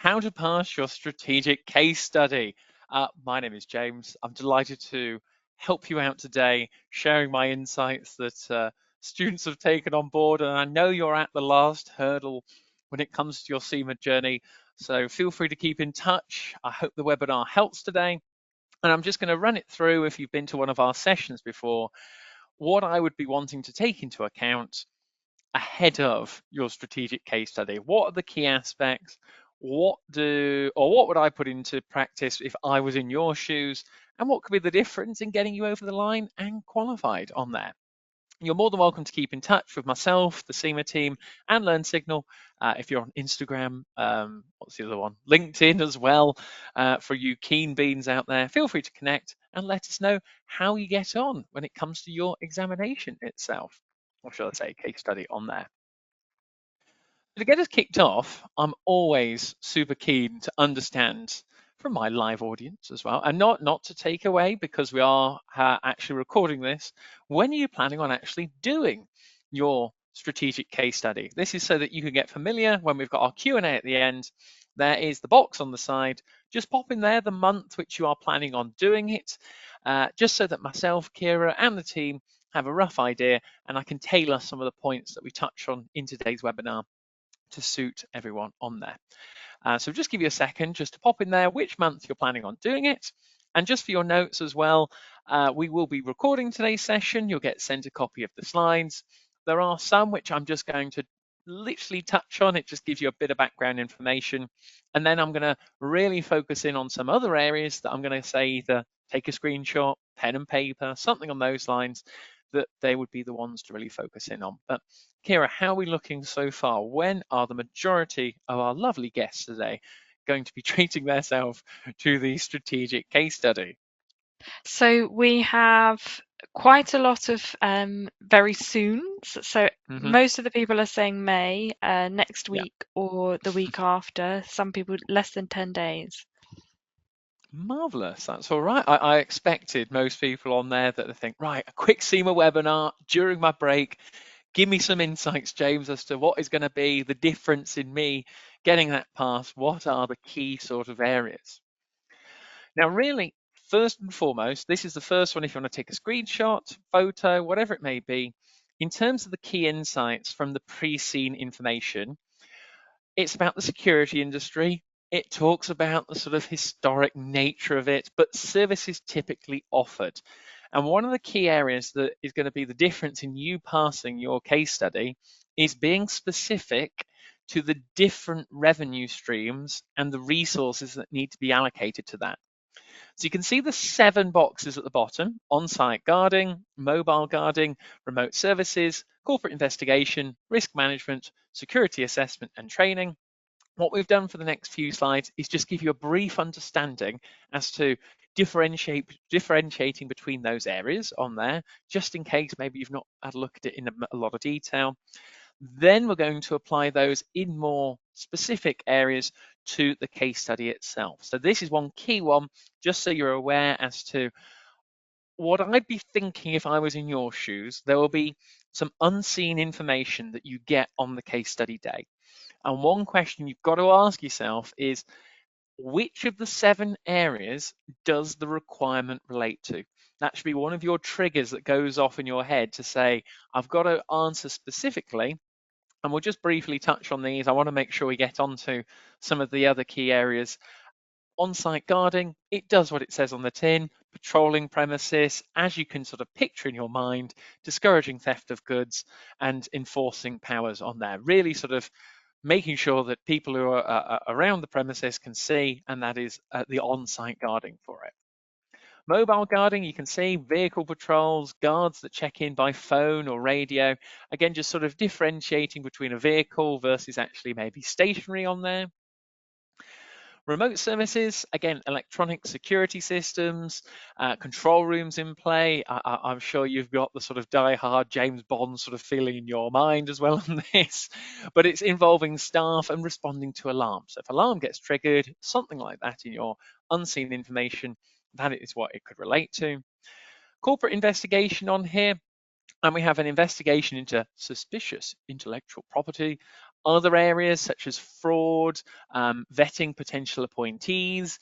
how to pass your strategic case study. My name is James. I'm delighted to help you out today, sharing my insights that students have taken on board. And I know you're at the last hurdle when it comes to your CIMA journey. So feel free to keep in touch. I hope the webinar helps today. And I'm just going to run it through if you've been to one of our sessions before, what I would be wanting to take into account ahead of your strategic case study. What are the key aspects? What would I put into practice if I was in your shoes? And what could be the difference in getting you over the line and qualified on there? You're more than welcome to keep in touch with myself, the CIMA team, and Learn Signal. If you're on Instagram, what's the other one? LinkedIn as well. For you keen beans out there, feel free to connect and let us know how you get on when it comes to your examination itself, or shall I say, case study on there. To get us kicked off, I'm always super keen to understand from my live audience as well, and not to take away, because we are actually recording this, when are you planning on actually doing your strategic case study? This is so that you can get familiar. When we've got our Q&A at the end, there is the box on the side. Just pop in there the month which you are planning on doing it, just so that myself, Kira, and the team have a rough idea, and I can tailor some of the points that we touch on in today's webinar to suit everyone on there. So just give you a second just to pop in there which month you're planning on doing it. And just for your notes as well, we will be recording today's session. You'll get sent a copy of the slides. There are some which I'm just going to literally touch on. It just gives you a bit of background information. And then I'm going to really focus in on some other areas that I'm going to say either take a screenshot, pen and paper, something on those lines, that they would be the ones to really focus in on. But Kira, how are we looking so far? When are the majority of our lovely guests today going to be treating themselves to the strategic case study? So we have quite a lot of very soon. So most of the people are saying May, next Yeah. week or the week after. Some people less than 10 days. Marvelous. That's all right. I expected most people on there that they think, right, a quick CIMA webinar during my break. Give me some insights, James, as to what is going to be the difference in me getting that pass. What are the key sort of areas? Now, really, first and foremost, this is the first one if you want to take a screenshot, photo, whatever it may be. In terms of the key insights from the pre-seen information, it's about the security industry. It talks about the sort of historic nature of it, but services typically offered. And one of the key areas that is going to be the difference in you passing your case study is being specific to the different revenue streams and the resources that need to be allocated to that. So you can see the 7 boxes at the bottom: on-site guarding, mobile guarding, remote services, corporate investigation, risk management, security assessment and training. What we've done for the next few slides is just give you a brief understanding as to differentiating between those areas on there, just in case maybe you've not had a look at it in a lot of detail. Then we're going to apply those in more specific areas to the case study itself. So this is one key one, just so you're aware as to what I'd be thinking if I was in your shoes. There will be some unseen information that you get on the case study day. And one question you've got to ask yourself is, which of the 7 areas does the requirement relate to? That should be one of your triggers that goes off in your head to say, I've got to answer specifically. And we'll just briefly touch on these. I want to make sure we get onto some of the other key areas. On-site guarding, it does what it says on the tin: patrolling premises, as you can sort of picture in your mind, discouraging theft of goods and enforcing powers on there. Really sort of making sure that people who are around the premises can see, and that is the on-site guarding for it. Mobile guarding, you can see vehicle patrols, guards that check in by phone or radio. Again, just sort of differentiating between a vehicle versus actually maybe stationary on there. Remote services, again, electronic security systems, control rooms in play. I'm sure you've got the sort of die-hard James Bond sort of feeling in your mind as well on this, but it's involving staff and responding to alarms. So if alarm gets triggered, something like that in your unseen information, that is what it could relate to. Corporate investigation on here, and we have an investigation into suspicious intellectual property, other areas such as fraud, vetting potential appointees.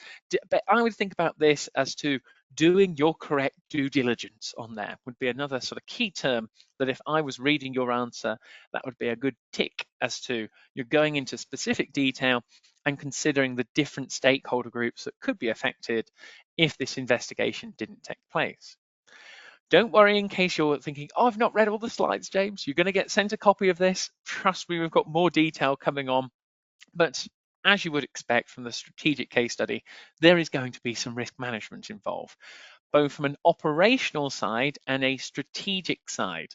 But I would think about this as to doing your correct due diligence on there would be another sort of key term that if I was reading your answer, that would be a good tick as to you're going into specific detail and considering the different stakeholder groups that could be affected if this investigation didn't take place. Don't worry in case you're thinking, oh, I've not read all the slides, James. You're going to get sent a copy of this. Trust me, we've got more detail coming on. But as you would expect from the strategic case study, there is going to be some risk management involved, both from an operational side and a strategic side.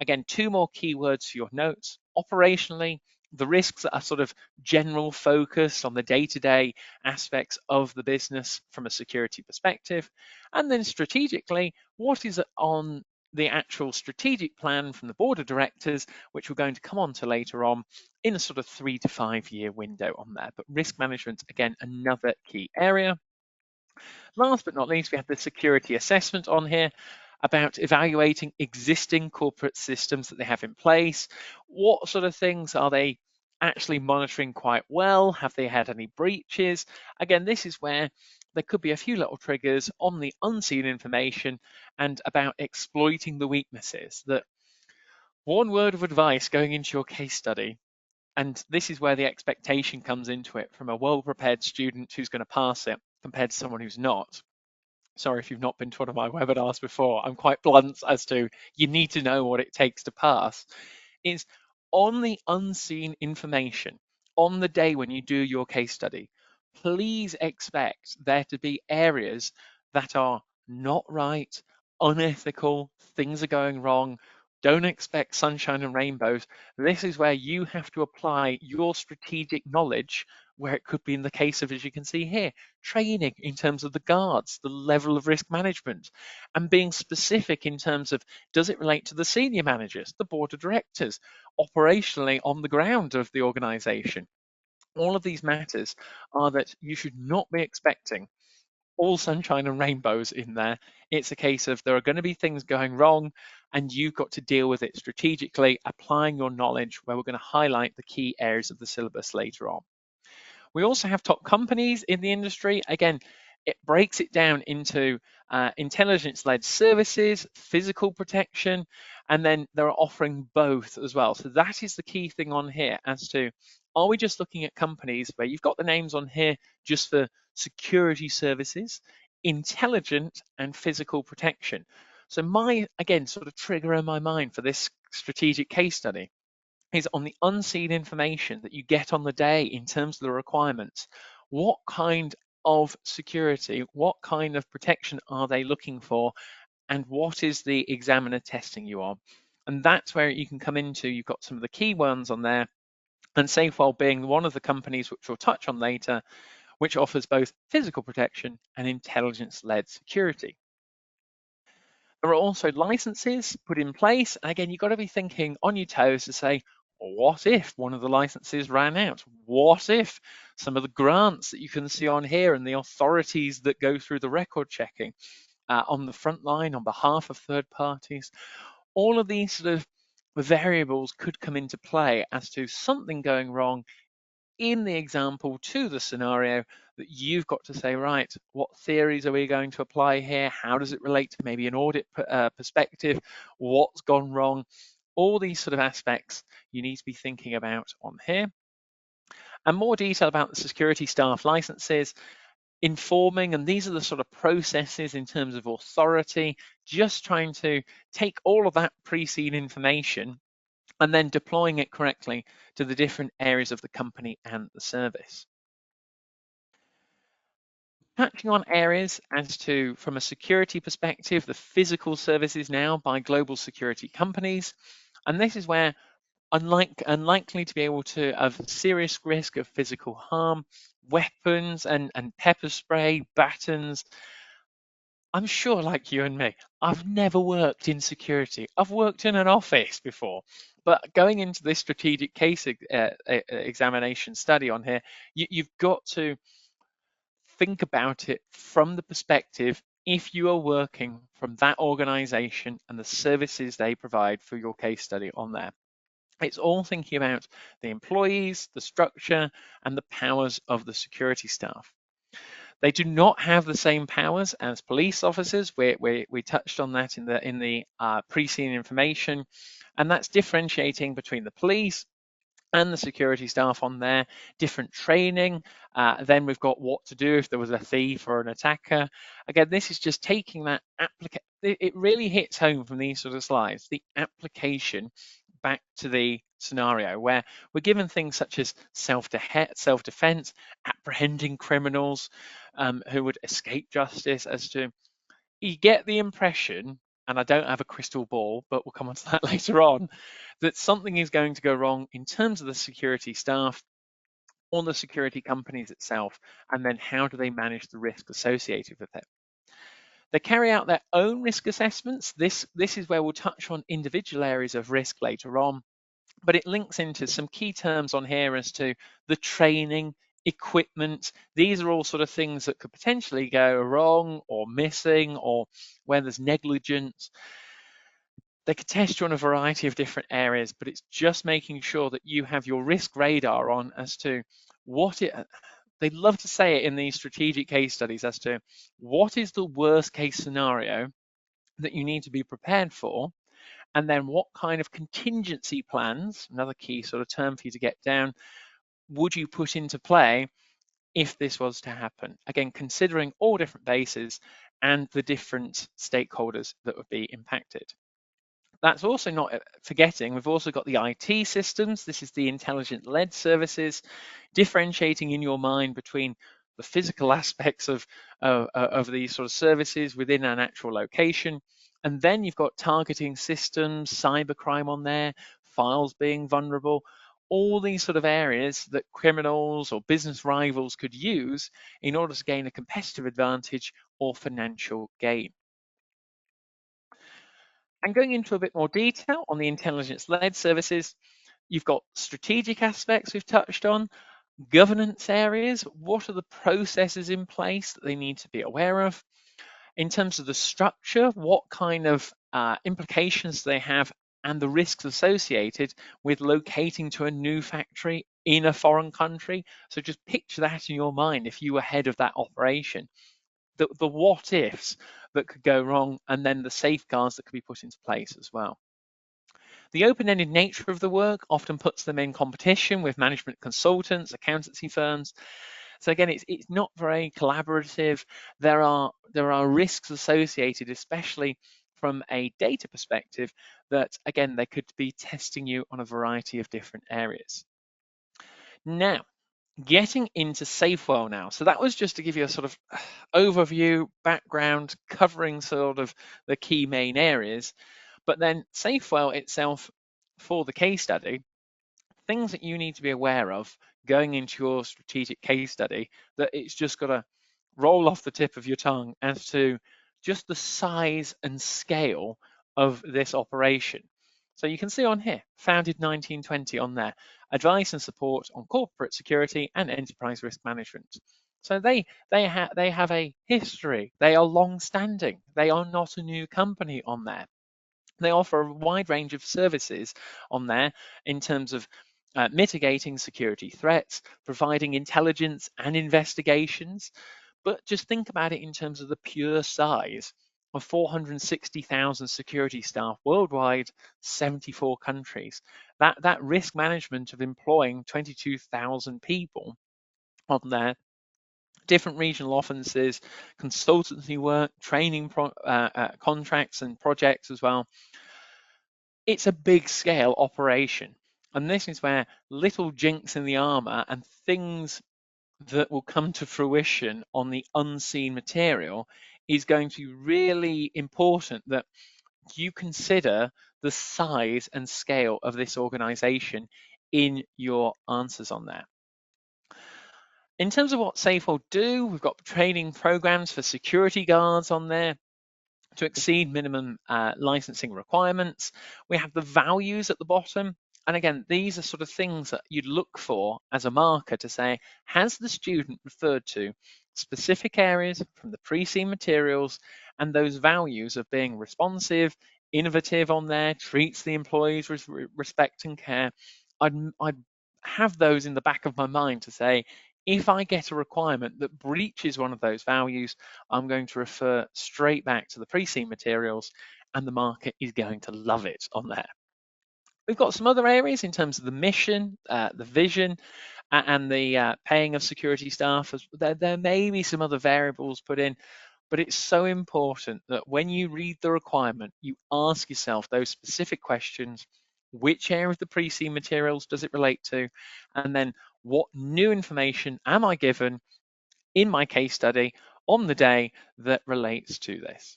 Again, two more keywords for your notes. Operationally, the risks are sort of general focus on the day-to-day aspects of the business from a security perspective. And then strategically, what is on the actual strategic plan from the board of directors, which we're going to come on to later on in a sort of 3 to 5 year window on there. But risk management, again, another key area. Last but not least, we have the security assessment on here about evaluating existing corporate systems that they have in place. What sort of things are they actually monitoring quite well? Have they had any breaches? Again, this is where there could be a few little triggers on the unseen information and about exploiting the weaknesses. That one word of advice going into your case study, and this is where the expectation comes into it from a well-prepared student who's going to pass it compared to someone who's not. Sorry if you've not been to one of my webinars before. I'm quite blunt as to you need to know what it takes to pass. Is on the unseen information on the day when you do your case study, please expect there to be areas that are not right, unethical, things are going wrong. Don't expect sunshine and rainbows. This is where you have to apply your strategic knowledge where it could be in the case of, as you can see here, training in terms of the guards, the level of risk management, and being specific in terms of does it relate to the senior managers, the board of directors, operationally on the ground of the organization. All of these matters are that you should not be expecting all sunshine and rainbows in there. It's a case of there are going to be things going wrong and you've got to deal with it strategically, applying your knowledge where we're going to highlight the key areas of the syllabus later on. We also have top companies in the industry. Again, it breaks it down into intelligence-led services, physical protection, and then they're offering both as well. So that is the key thing on here as to, are we just looking at companies where you've got the names on here just for security services, intelligent and physical protection? So my, again, sort of trigger in my mind for this strategic case study is on the unseen information that you get on the day in terms of the requirements. What kind of security, what kind of protection are they looking for, and what is the examiner testing you on? And that's where you can come into, you've got some of the key ones on there, and SafeWell being one of the companies which we'll touch on later, which offers both physical protection and intelligence-led security. There are also licenses put in place. And again, you've got to be thinking on your toes to say, what if one of the licenses ran out? What if some of the grants that you can see on here and the authorities that go through the record checking on the front line on behalf of third parties, all of these sort of variables could come into play as to something going wrong in the example to the scenario that you've got to say, right, what theories are we going to apply here? How does it relate to maybe an audit perspective? What's gone wrong? All these sort of aspects you need to be thinking about on here. And more detail about the security staff licenses, informing, and these are the sort of processes in terms of authority, just trying to take all of that pre-seen information and then deploying it correctly to the different areas of the company and the service. Touching on areas as to, from a security perspective, the physical services now by global security companies. And this is where unlikely to be able to have serious risk of physical harm, weapons and pepper spray, batons. I'm sure, like you and me, I've never worked in security. I've worked in an office before, but going into this strategic case examination study on here, you've got to think about it from the perspective if you are working from that organization and the services they provide for your case study on there. It's all thinking about the employees, the structure, and the powers of the security staff. They do not have the same powers as police officers. We touched on that in the pre-scene information, and that's differentiating between the police and the security staff on there, different training. Then we've got what to do if there was a thief or an attacker. Again, this is just taking that application. It really hits home from these sort of slides, the application back to the scenario where we're given things such as self-defense, apprehending criminals who would escape justice. As to, you get the impression, and I don't have a crystal ball, but we'll come on to that later on, that something is going to go wrong in terms of the security staff or the security companies itself, and then how do they manage the risk associated with it. They carry out their own risk assessments. This is where we'll touch on individual areas of risk later on, but it links into some key terms on here as to the training, equipment. These are all sort of things that could potentially go wrong or missing, or where there's negligence. They could test you on a variety of different areas, but it's just making sure that you have your risk radar on as to what it, they love to say it in these strategic case studies, as to what is the worst case scenario that you need to be prepared for, and then what kind of contingency plans, another key sort of term for you to get down, would you put into play if this was to happen? Again, considering all different bases and the different stakeholders that would be impacted. That's also not forgetting, we've also got the IT systems. This is the intelligent-led services, differentiating in your mind between the physical aspects of these sort of services within an actual location. And then you've got targeting systems, cybercrime on there, files being vulnerable, all these sort of areas that criminals or business rivals could use in order to gain a competitive advantage or financial gain. And going into a bit more detail on the intelligence-led services, you've got strategic aspects we've touched on, governance areas, what are the processes in place that they need to be aware of? In terms of the structure, what kind of implications do they have and the risks associated with locating to a new factory in a foreign country? So just picture that in your mind if you were head of that operation. The what ifs that could go wrong, and then the safeguards that could be put into place as well. The open-ended nature of the work often puts them in competition with management consultants, accountancy firms. So again, it's not very collaborative. There are risks associated, especially from a data perspective, that again, they could be testing you on a variety of different areas. Now, getting into SafeWell now. So that was just to give you a sort of overview, background, covering sort of the key main areas. But then SafeWell itself, for the case study, things that you need to be aware of going into your strategic case study, that it's just got to roll off the tip of your tongue as to just the size and scale of this operation. So you can see on here, founded 1920 on there, advice and support on corporate security and enterprise risk management. So they have a history. They are long-standing. They are not a new company on there. They offer a wide range of services on there in terms of mitigating security threats, providing intelligence and investigations. But just think about it in terms of the pure size of 460,000 security staff worldwide, 74 countries. That risk management of employing 22,000 people on there, different regional offices, consultancy work, training contracts and projects as well. It's a big scale operation. And this is where little jinks in the armor and things that will come to fruition on the unseen material is going to be really important, that you consider the size and scale of this organization in your answers on there. In terms of what SafeWell do, we've got training programs for security guards on there to exceed minimum licensing requirements. We have the values at the bottom. And again, these are sort of things that you'd look for as a marker to say, has the student referred to specific areas from the pre-scene materials and those values of being responsive, innovative on there, treats the employees with respect and care, I'd have those in the back of my mind to say, if I get a requirement that breaches one of those values, I'm going to refer straight back to the pre-seen materials, and the market is going to love it on there. We've got some other areas in terms of the mission, the vision, and the paying of security staff. There may be some other variables put in, but it's so important that when you read the requirement, you ask yourself those specific questions. Which area of the pre-seen materials does it relate to? And then what new information am I given in my case study on the day that relates to this?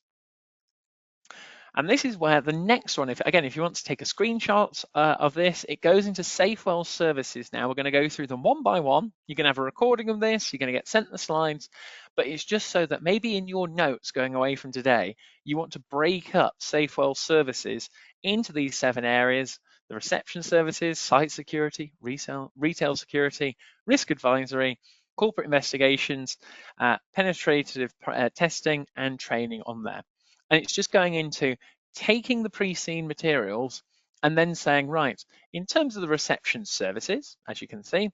And this is where the next one, if you want to take a screenshot of this, it goes into SafeWell services. Now we're going to go through them one by one. You're going to have a recording of this. You're going to get sent the slides, but it's just so that maybe in your notes going away from today, you want to break up SafeWell services into these 7 areas: the reception services, site security, retail security, risk advisory, corporate investigations, penetrative testing, and training on there. And it's just going into taking the pre-seen materials and then saying, right, in terms of the reception services, as you can see,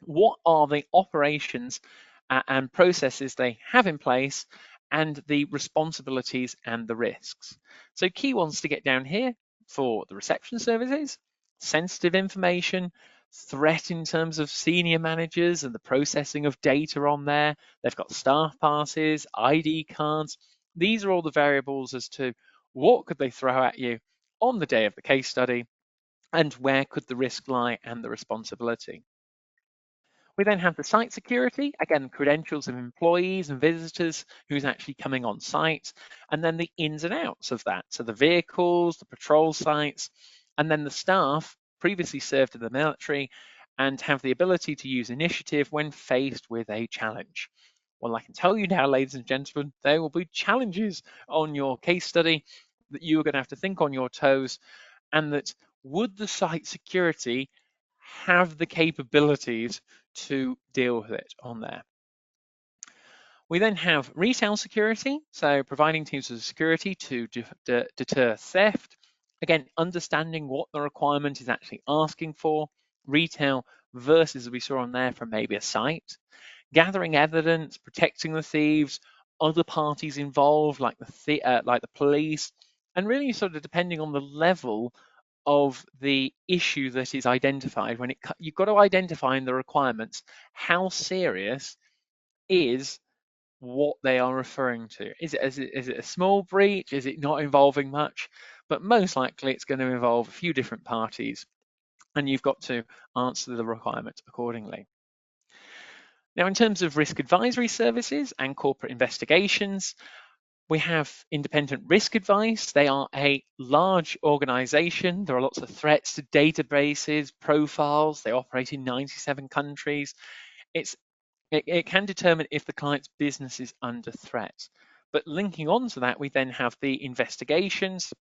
what are the operations and processes they have in place, and the responsibilities and the risks. So key ones to get down here for the reception services: sensitive information, threat in terms of senior managers and the processing of data on there. They've got staff passes, ID cards. These are all the variables as to what could they throw at you on the day of the case study, and where could the risk lie and the responsibility. We then have the site security, again, credentials of employees and visitors who's actually coming on site, and then the ins and outs of that. So the vehicles, the patrol sites, and then the staff previously served in the military and have the ability to use initiative when faced with a challenge. Well, I can tell you now, ladies and gentlemen, there will be challenges on your case study that you are going to have to think on your toes, and that would the site security have the capabilities to deal with it on there. We then have retail security, so providing teams of security to deter theft. Again, understanding what the requirement is actually asking for. Retail versus, as we saw on there, from maybe a site. Gathering evidence, protecting the thieves, other parties involved like the police, and really sort of depending on the level of the issue that is identified. You've got to identify in the requirements how serious is what they are referring to. Is it a small breach? Is it not involving much? But most likely it's going to involve a few different parties, and you've got to answer the requirement accordingly. Now, in terms of risk advisory services and corporate investigations, we have independent risk advice. They are a large organization. There are lots of threats to databases, profiles. They operate in 97 countries. It can determine if the client's business is under threat. But linking on to that, we then have the investigations,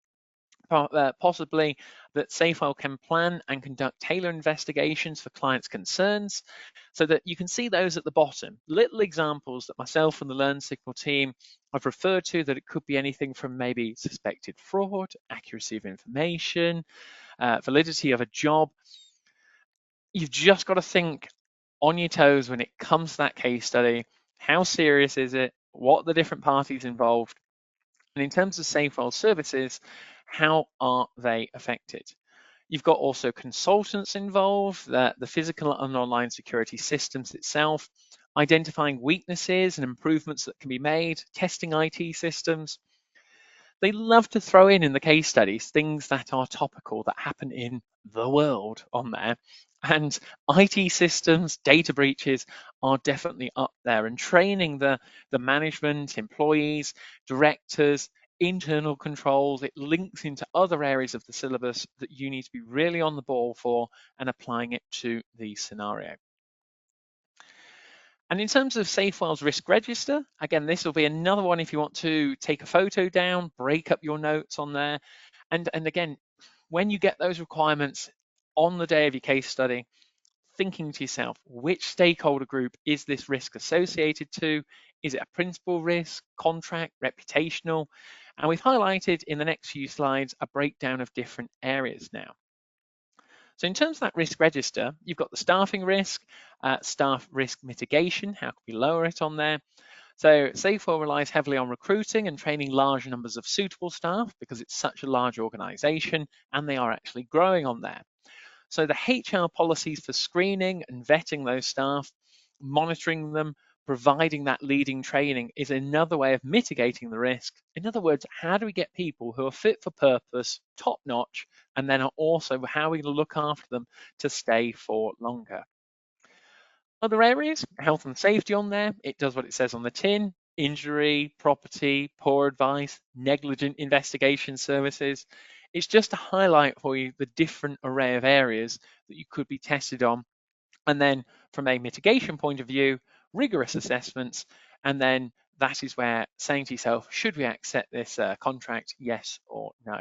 possibly that SafeWell can plan and conduct tailored investigations for clients' concerns, so that you can see those at the bottom. Little examples that myself and the Learn Signal team have referred to, that it could be anything from maybe suspected fraud, accuracy of information, validity of a job. You've just got to think on your toes when it comes to that case study. How serious is it? What are the different parties involved? And in terms of SafeWell services, how are they affected? You've got also consultants involved, the physical and online security systems itself, identifying weaknesses and improvements that can be made, testing IT systems. They love to throw in the case studies things that are topical, that happen in the world on there. And IT systems, data breaches are definitely up there, and training the management, employees, directors, internal controls, it links into other areas of the syllabus that you need to be really on the ball for and applying it to the scenario. And in terms of SafeWell's risk register, again, this will be another one if you want to take a photo down, break up your notes on there. And again, when you get those requirements on the day of your case study, thinking to yourself, which stakeholder group is this risk associated to? Is it a principal risk, contract, reputational? And we've highlighted in the next few slides a breakdown of different areas now. So in terms of that risk register, you've got the staffing risk, staff risk mitigation, how can we lower it on there? So SafeWell relies heavily on recruiting and training large numbers of suitable staff because it's such a large organization and they are actually growing on there. So the HR policies for screening and vetting those staff, monitoring them, providing that leading training is another way of mitigating the risk. In other words, how do we get people who are fit for purpose, top notch, and then are also how are we going to look after them to stay for longer? Other areas, health and safety on there, it does what it says on the tin, injury, property, poor advice, negligent investigation services. It's just to highlight for you the different array of areas that you could be tested on. And then from a mitigation point of view, rigorous assessments. And then that is where saying to yourself, should we accept this contract, yes or no?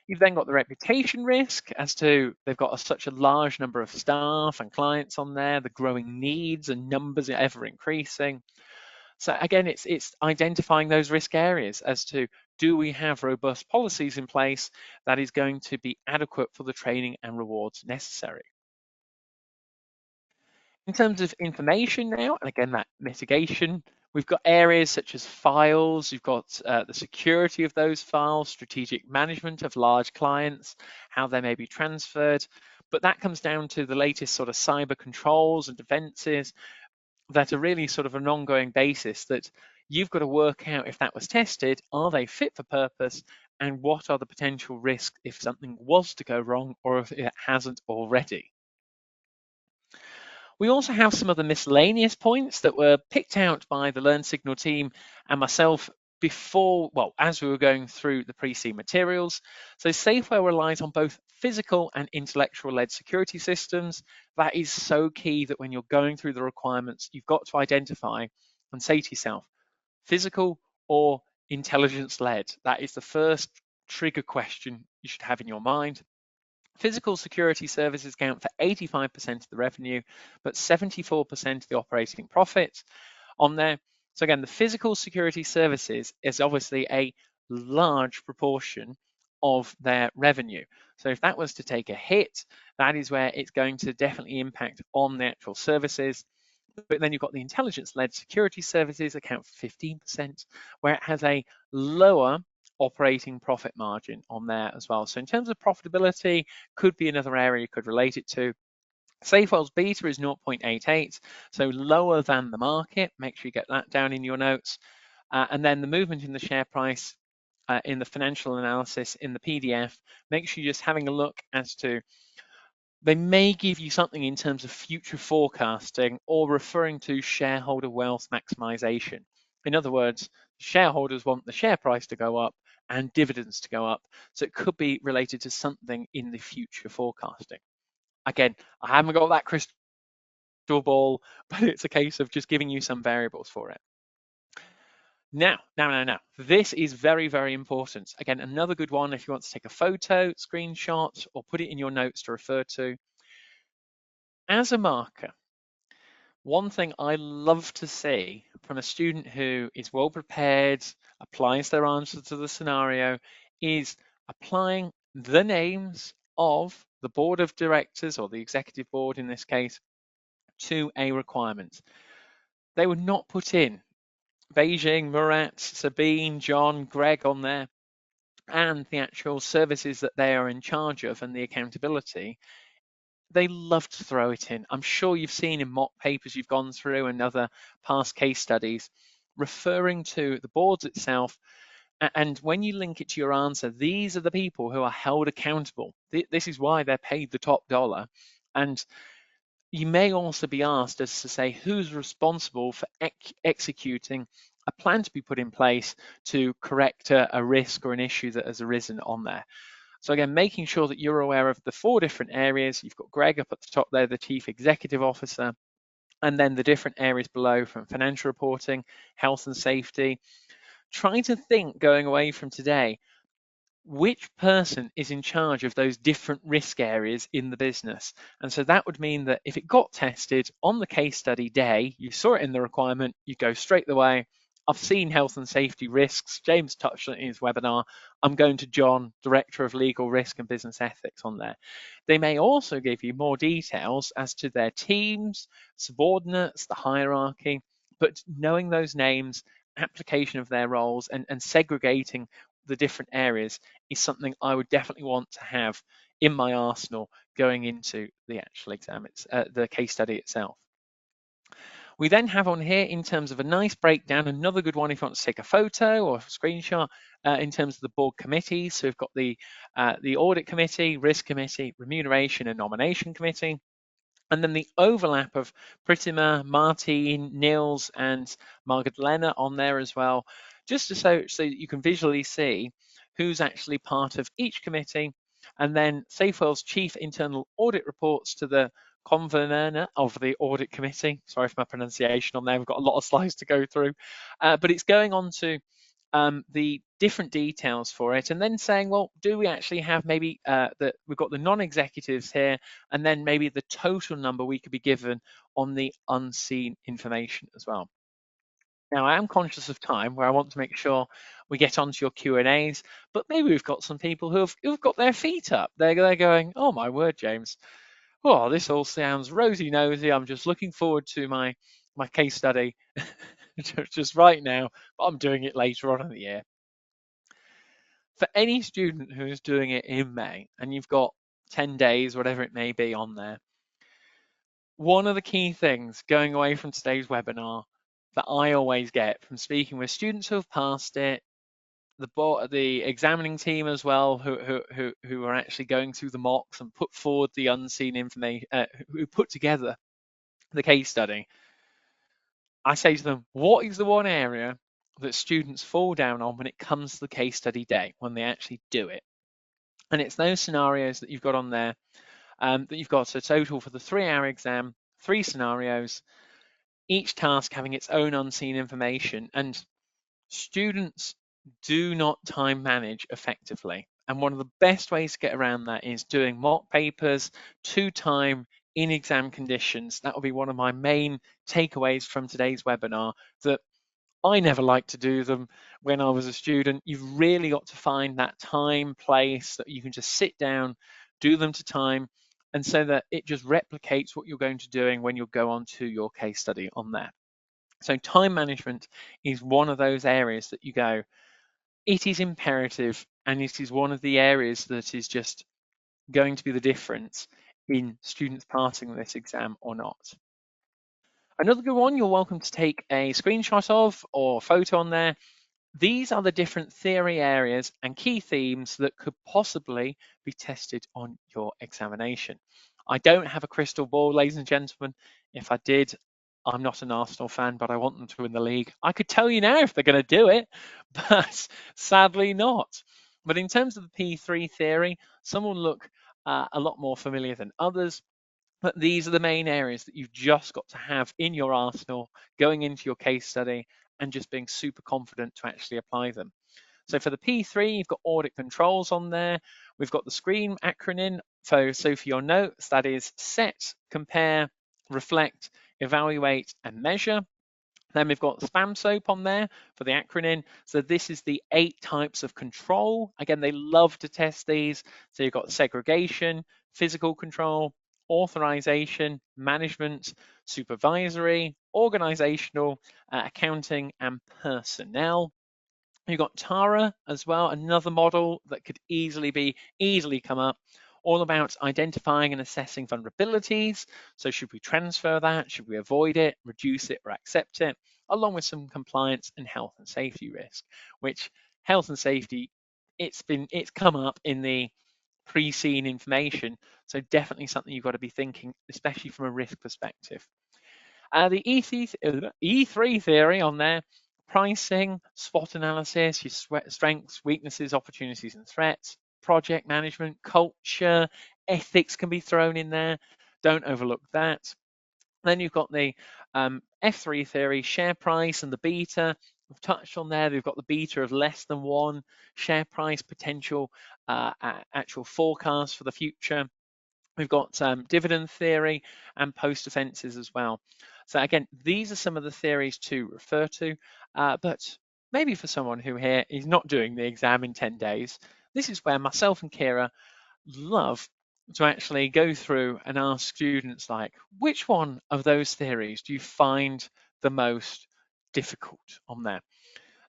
You've then got the reputation risk as to they've got such a large number of staff and clients on there, the growing needs and numbers are ever increasing. So again, it's identifying those risk areas as to do we have robust policies in place that is going to be adequate for the training and rewards necessary. In terms of information now, and again, that mitigation, we've got areas such as files, you've got the security of those files, strategic management of large clients, how they may be transferred, but that comes down to the latest sort of cyber controls and defenses that are really sort of an ongoing basis that you've got to work out if that was tested, are they fit for purpose, and what are the potential risks if something was to go wrong or if it hasn't already. We also have some other miscellaneous points that were picked out by the Learn Signal team and myself before, well, as we were going through the pre-C materials. So SafeWell relies on both physical and intellectual-led security systems. That is so key that when you're going through the requirements, you've got to identify and say to yourself, physical or intelligence-led. That is the first trigger question you should have in your mind. Physical security services account for 85% of the revenue, but 74% of the operating profit on there. So again, the physical security services is obviously a large proportion of their revenue. So if that was to take a hit, that is where it's going to definitely impact on the actual services. But then you've got the intelligence-led security services account for 15%, where it has a lower operating profit margin on there as well. So in terms of profitability, could be another area you could relate it to. SafeWell's beta is 0.88, so lower than the market. Make sure you get that down in your notes. And then the movement in the share price in the financial analysis in the PDF, make sure you're just having a look as to they may give you something in terms of future forecasting or referring to shareholder wealth maximization. In other words, shareholders want the share price to go up and dividends to go up. So it could be related to something in the future forecasting. Again, I haven't got that crystal ball, but it's a case of just giving you some variables for it. Now, this is very, very important. Again, another good one if you want to take a photo, screenshot, or put it in your notes to refer to. As a marker, one thing I love to see from a student who is well prepared, applies their answer to the scenario, is applying the names of the board of directors or the executive board in this case to a requirement. They would not put in Beijing, Murat, Sabine, John, Greg on there, and the actual services that they are in charge of and the accountability. They love to throw it in. I'm sure you've seen in mock papers you've gone through and other past case studies referring to the boards itself. And when you link it to your answer, these are the people who are held accountable. This is why they're paid the top dollar. And you may also be asked as to say who's responsible for executing a plan to be put in place to correct a risk or an issue that has arisen on there. So again, making sure that you're aware of the 4 different areas. You've got Greg up at the top there, the Chief Executive Officer, and then the different areas below from financial reporting, health and safety. Try to think going away from today, which person is in charge of those different risk areas in the business? And so that would mean that if it got tested on the case study day, you saw it in the requirement, you go straight the way, I've seen health and safety risks. James touched on it in his webinar. I'm going to John, Director of Legal Risk and Business Ethics, on there. They may also give you more details as to their teams, subordinates, the hierarchy, but knowing those names, application of their roles, and segregating the different areas is something I would definitely want to have in my arsenal going into the actual exam, the case study itself. We then have on here, in terms of a nice breakdown, another good one if you want to take a photo or a screenshot, in terms of the board committees. So we've got the audit committee, risk committee, remuneration and nomination committee. And then the overlap of Pritima, Martin, Nils, and Margaret on there as well, just so that you can visually see who's actually part of each committee. And then SafeWell's chief internal audit reports to the convener of the audit committee. Sorry for my pronunciation on there. We've got a lot of slides to go through, but it's going on to the different details for it, and then saying, well, do we actually have maybe that we've got the non-executives here, and then maybe the total number we could be given on the unseen information as well. Now, I am conscious of time, where I want to make sure we get onto your Q&As, but maybe we've got some people who've got their feet up. They're going, oh my word, James, oh, this all sounds rosy-nosy. I'm just looking forward to my case study just right now, but I'm doing it later on in the year. For any student who is doing it in May, and you've got 10 days, whatever it may be, on there, one of the key things going away from today's webinar that I always get from speaking with students who have passed it, the examining team as well, who are actually going through the mocks and put forward the unseen information, who put together the case study, I say to them, what is the one area that students fall down on when it comes to the case study day, when they actually do it? And it's those scenarios that you've got on there, that you've got a total for the 3-hour exam, 3 scenarios, each task having its own unseen information. And students do not time manage effectively. And one of the best ways to get around that is doing mock papers to time in exam conditions. That will be one of my main takeaways from today's webinar, that I never liked to do them when I was a student. You've really got to find that time, place that you can just sit down, do them to time, and so that it just replicates what you're going to doing when you go on to your case study on there. So time management is one of those areas that you go, it is imperative, and it is one of the areas that is just going to be the difference in students passing this exam or not. Another good one you're welcome to take a screenshot of or photo on there. These are the different theory areas and key themes that could possibly be tested on your examination. I don't have a crystal ball, ladies and gentlemen. If I did, I'm not an Arsenal fan, but I want them to win the league. I could tell you now if they're going to do it, but sadly not. But in terms of the P3 theory, some will look a lot more familiar than others. But these are the main areas that you've just got to have in your arsenal going into your case study and just being super confident to actually apply them. So for the P3, you've got audit controls on there. We've got the SCREAM acronym. So for your notes, that is set, compare, reflect, evaluate, and measure. Then we've got spam soap on there for the acronym. So this is the 8 types of control. Again, they love to test these. So you've got segregation, physical control, authorization, management, supervisory, organizational, accounting, and personnel. You've got Tara as well, another model that could easily come up, all about identifying and assessing vulnerabilities. So should we transfer that? Should we avoid it, reduce it, or accept it? Along with some compliance and health and safety risk, which health and safety, it's come up in the pre-seen information. So definitely something you've got to be thinking, especially from a risk perspective. The E3 theory on there, pricing, SWOT analysis, your strengths, weaknesses, opportunities, and threats, project management, culture, ethics can be thrown in there. Don't overlook that. Then you've got the F3 theory, share price and the beta. We've touched on there. We've got the beta of less than 1, share price potential, actual forecast for the future. We've got dividend theory and post offences as well. So again, these are some of the theories to refer to, but maybe for someone who here is not doing the exam in 10 days, this is where myself and Kira love to actually go through and ask students like, which one of those theories do you find the most difficult on there?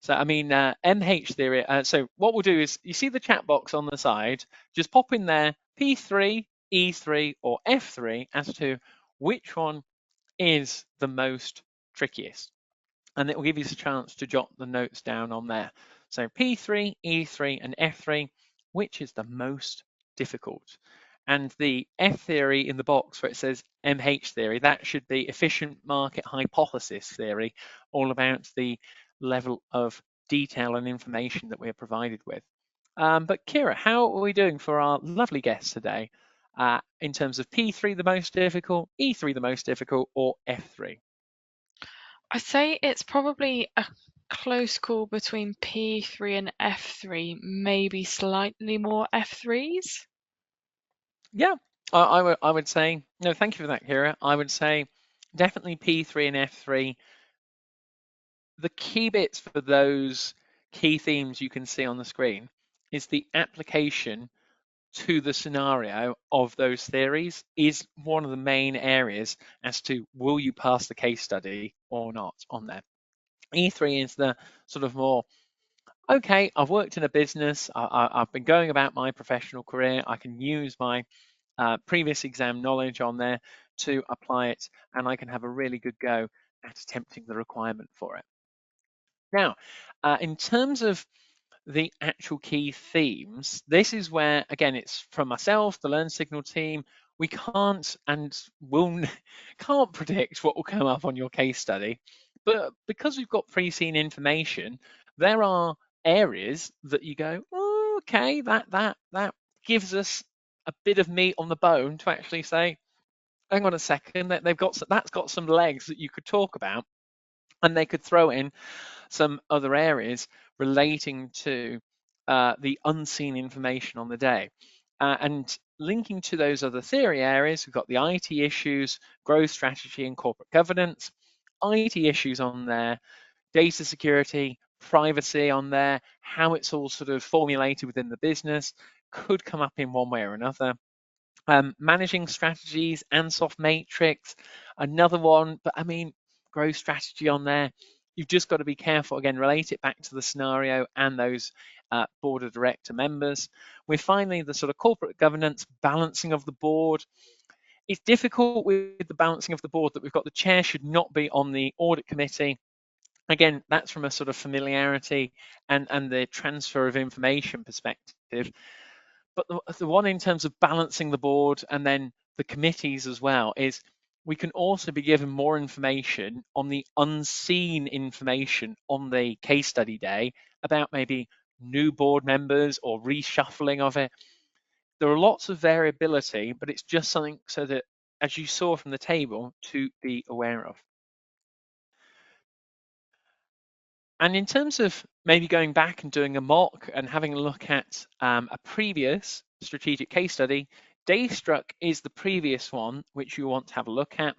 So, I mean, MH theory. So what we'll do is, you see the chat box on the side, just pop in there P3, E3, or F3 as to which one is the most trickiest. And it will give you a chance to jot the notes down on there. So P3, E3, and F3, which is the most difficult? And the F theory in the box where it says MH theory, that should be efficient market hypothesis theory, all about the level of detail and information that we're provided with. But Kira, how are we doing for our lovely guests today in terms of P3 the most difficult, E3 the most difficult, or F3? I'd say it's probably a close call between P3 and F3, maybe slightly more F3s. Yeah, I would say no. Thank you for that, Kira. I would say definitely P3 and F3. The key bits for those key themes you can see on the screen is the application to the scenario of those theories is one of the main areas as to will you pass the case study or not on there. E3 is the sort of more, okay, I've worked in a business, I've been going about my professional career, I can use my previous exam knowledge on there to apply it, and I can have a really good go at attempting the requirement for it. Now, in terms of the actual key themes, this is where, again, it's from myself, the Learn Signal team. We can't and will can't predict what will come up on your case study, but because we've got pre-seen information, there are areas that you go, oh, okay, that gives us a bit of meat on the bone to actually say, hang on a second, that's got some legs that you could talk about, and they could throw in some other areas relating to the unseen information on the day. And linking to those other theory areas, we've got the IT issues, growth strategy, and corporate governance. IT issues on there, data security, privacy on there, how it's all sort of formulated within the business could come up in one way or another. Managing strategies and soft matrix, another one, but I mean, growth strategy on there. You've just got to be careful, again, relate it back to the scenario and those board of director members. We're finally the sort of corporate governance, balancing of the board. It's difficult with the balancing of the board that we've got the chair should not be on the audit committee. Again, that's from a sort of familiarity and the transfer of information perspective. But the one in terms of balancing the board and then the committees as well is we can also be given more information on the unseen information on the case study day about maybe new board members or reshuffling of it. There are lots of variability, but it's just something so that, as you saw from the table, to be aware of. And in terms of maybe going back and doing a mock and having a look at a previous strategic case study, Daystruck is the previous one which you want to have a look at.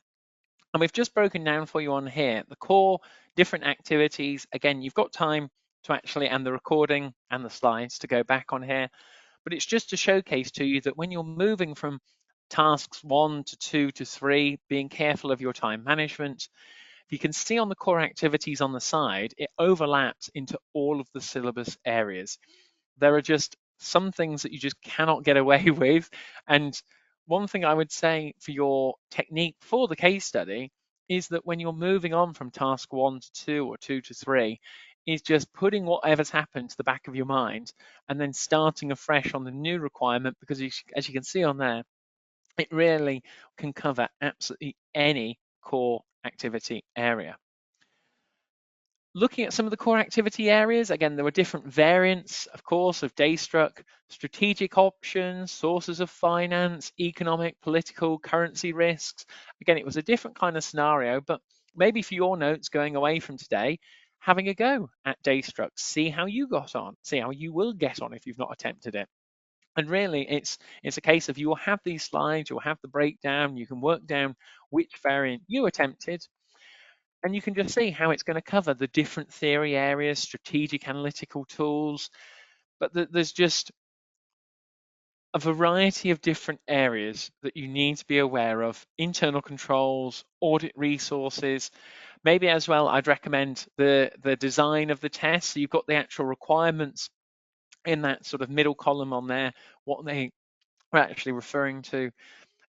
And we've just broken down for you on here the core, different activities. Again, you've got time to actually, and the recording and the slides to go back on here. But it's just to showcase to you that when you're moving from tasks 1 to 2 to 3, being careful of your time management. You can see on the core activities on the side, it overlaps into all of the syllabus areas. There are just some things that you just cannot get away with. And one thing I would say for your technique for the case study is that when you're moving on from task 1 to 2 or 2 to 3, is just putting whatever's happened to the back of your mind and then starting afresh on the new requirement, because as you can see on there, it really can cover absolutely any core activity area. Looking at some of the core activity areas, again, there were different variants, of course, of Daystruck, strategic options, sources of finance, economic, political, currency risks. Again, it was a different kind of scenario, but maybe for your notes going away from today, having a go at Daystruck, see how you got on, see how you will get on if you've not attempted it. And really, it's a case of you will have these slides, you'll have the breakdown, you can work down which variant you attempted, And you can just see how it's going to cover the different theory areas, strategic analytical tools, but there's just a variety of different areas that you need to be aware of: internal controls, audit resources. Maybe as well, I'd recommend the design of the test. So you've got the actual requirements in that sort of middle column on there, what they are actually referring to.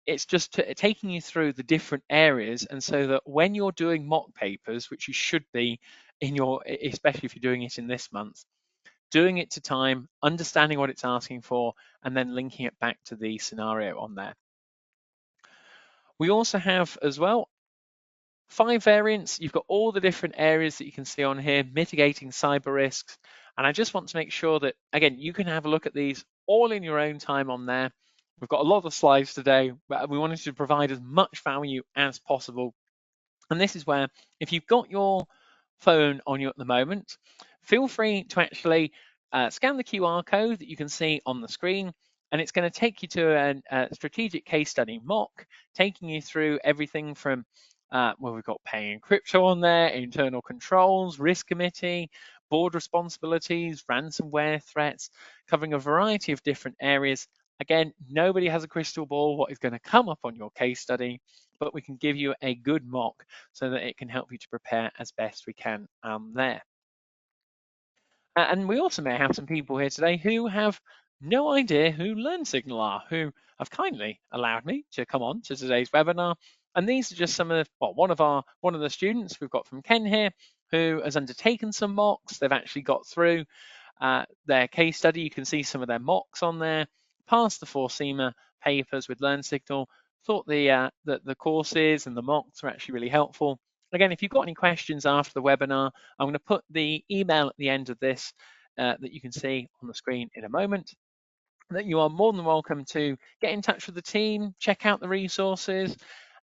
It's just taking you through the different areas, and so that when you're doing mock papers, which you should be in your, especially if you're doing it in this month, doing it to time, understanding what it's asking for, and then linking it back to the scenario on there. We also have as well 5 variants. You've got all the different areas that you can see on here, mitigating cyber risks. And I just want to make sure that, again, you can have a look at these all in your own time on there. We've got a lot of slides today, but we wanted to provide as much value as possible. And this is where, if you've got your phone on you at the moment, feel free to actually scan the QR code that you can see on the screen, and it's going to take you to a strategic case study mock, taking you through everything from well, we've got paying crypto on there, internal controls, risk committee, board responsibilities, ransomware threats, covering a variety of different areas. Again, nobody has a crystal ball what is going to come up on your case study, but we can give you a good mock so that it can help you to prepare as best we can there. And we also may have some people here today who have no idea who LearnSignal are, who have kindly allowed me to come on to today's webinar. And these are just some of, well, one of the students we've got from Ken here, who has undertaken some mocks. They've actually got through their case study. You can see some of their mocks on there, passed the 4 CIMA papers with LearnSignal. Thought the courses and the mocks were actually really helpful. Again, if you've got any questions after the webinar, I'm going to put the email at the end of this that you can see on the screen in a moment, that you are more than welcome to get in touch with the team, check out the resources,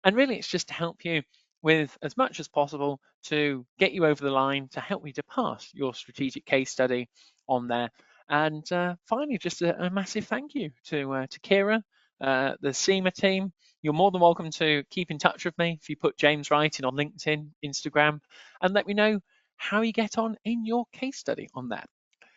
and really it's just to help you with as much as possible to get you over the line, to help you to pass your strategic case study on there. And finally, just a massive thank you to Kira, the CIMA team. You're more than welcome to keep in touch with me if you put James Writing on LinkedIn, Instagram, and let me know how you get on in your case study on that.